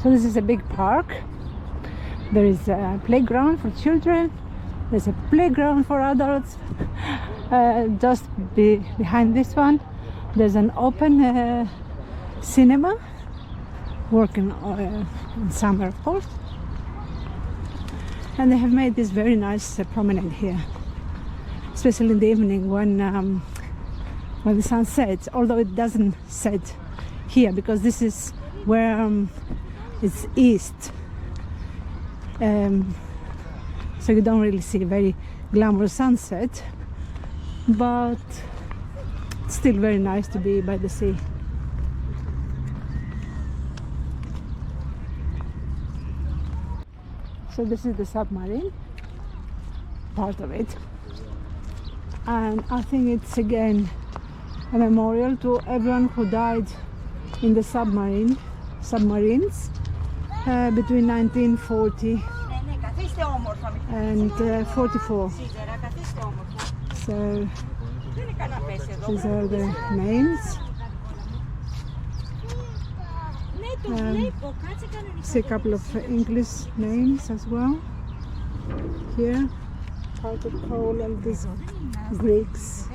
So this is a big park. There is a playground for children. There's a playground for adults. Just behind this one, there's an open cinema, working in summer, of course. And they have made this very nice promenade here, especially in the evening when the sun sets. Although it doesn't set here because this is where it's east. So you don't really see a very glamorous sunset, but it's still very nice to be by the sea. So this is the submarine, part of it, and I think it's again a memorial to everyone who died in the submarines between 1940 and 44. So these are the names. See a couple of English names as well here, part of coal and these Greeks.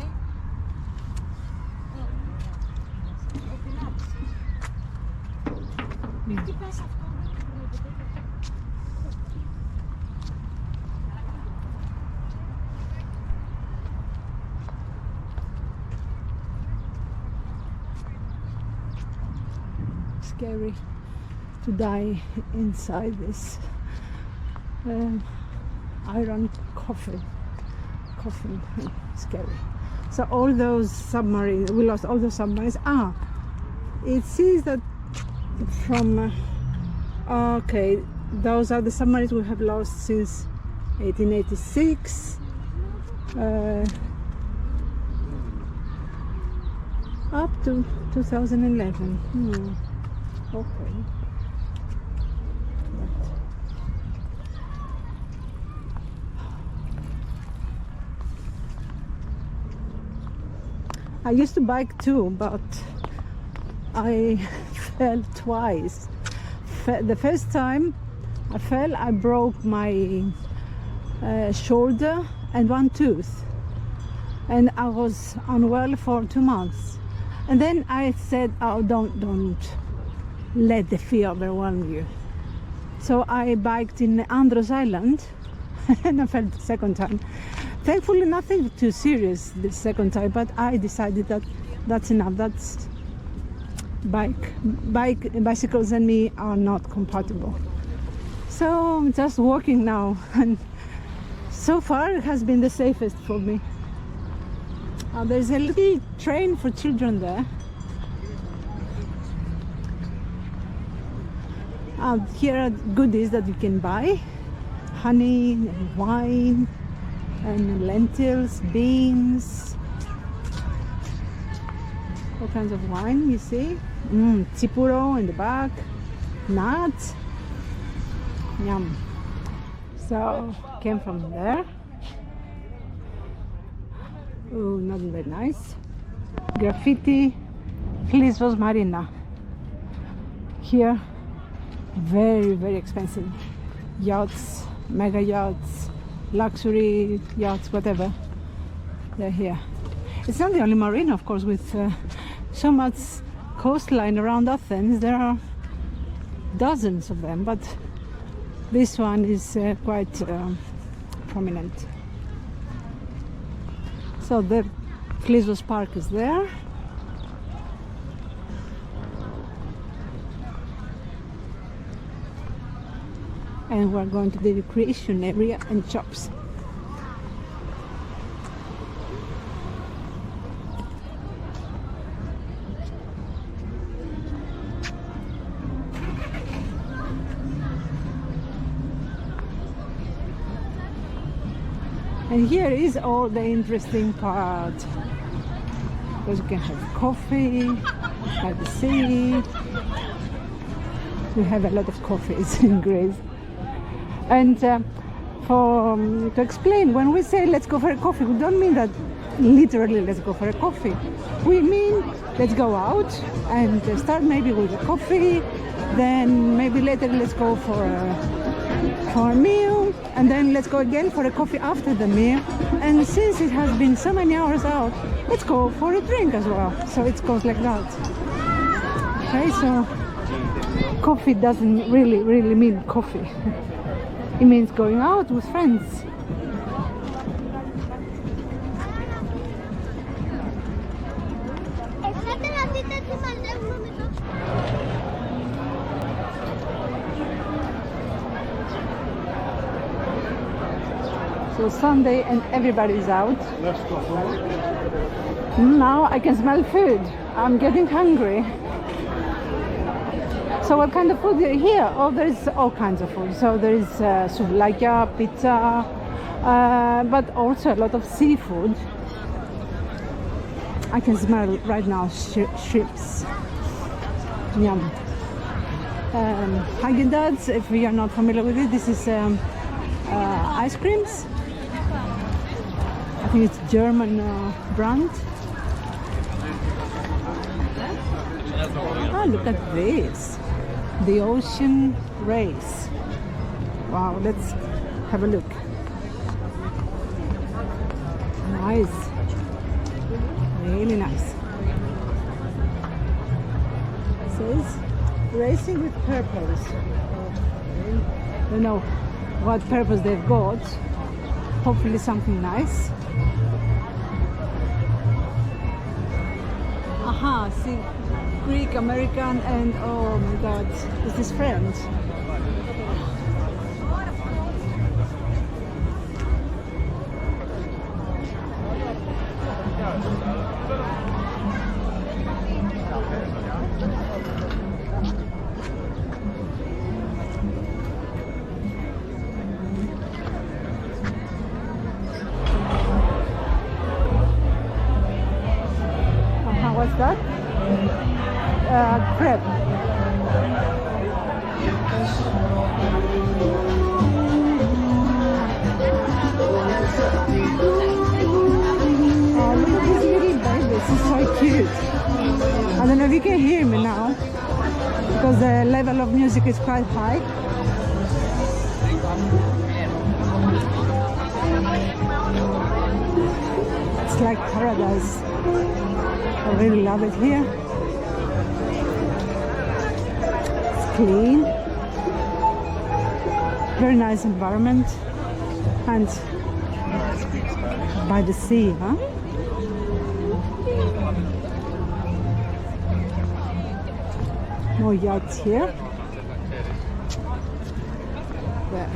Scary to die inside this iron coffin. Scary. So all those submarines, we lost all those submarines. It seems that from okay, those are the submarines we have lost since 1886 up to 2011. Okay. I used to bike too, but I fell twice. The first time I fell, I broke my shoulder and one tooth, and I was unwell for 2 months. And then I said, "Oh, don't let the fear overwhelm you." So I biked in Andros Island and I fell the second time. Thankfully nothing too serious the second time, but I decided that that's enough. That's bicycles and me are not compatible. So I'm just walking now, and so far it has been the safest for me. There's a little train for children there. Here are goodies that you can buy: honey, and wine, and lentils, beans, all kinds of wine, you see. Tsipuro in the back, nuts, yum. So came from there. Oh, not very nice. Graffiti, Flisvos Marina. Here, very expensive yachts, mega yachts, luxury yachts, whatever. They're here. It's not the only marina, of course, with so much coastline around Athens. There are dozens of them, but this one is quite prominent. So the Flisvos Park is there. And we're going to the recreation area and shops. And here is all the interesting part, because you can have coffee by the sea. We have a lot of coffees in Greece. And to explain, when we say let's go for a coffee, we don't mean that literally let's go for a coffee. We mean let's go out and start maybe with a coffee, Then maybe later let's go for a meal, and then let's go again for a coffee after the meal. And since it has been so many hours out, let's go for a drink as well. So it goes like that. Okay, so coffee doesn't really mean coffee. It means going out with friends. So Sunday and everybody's out. Now I can smell food. I'm getting hungry. So what kind of food here? Oh, there's all kinds of food. So there is souvlaki, pizza, but also a lot of seafood. I can smell right now shrimps. Yum. Haagen-Dazs, if we are not familiar with it, this is ice creams. I think it's German brand. Ah, look at this. The ocean race. Wow, let's have a look. Nice. Really nice. It says racing with purpose. I don't know what purpose they've got. Hopefully something nice. Aha, see, Greek, American, and oh my god, is this French? What's that? Crepe. Oh, look at this little baby. This is so cute. I don't know if you can hear me now because the level of music is quite high. It's like paradise. I really love it here. It's clean, very nice environment, and by the sea, huh? More yachts here. There.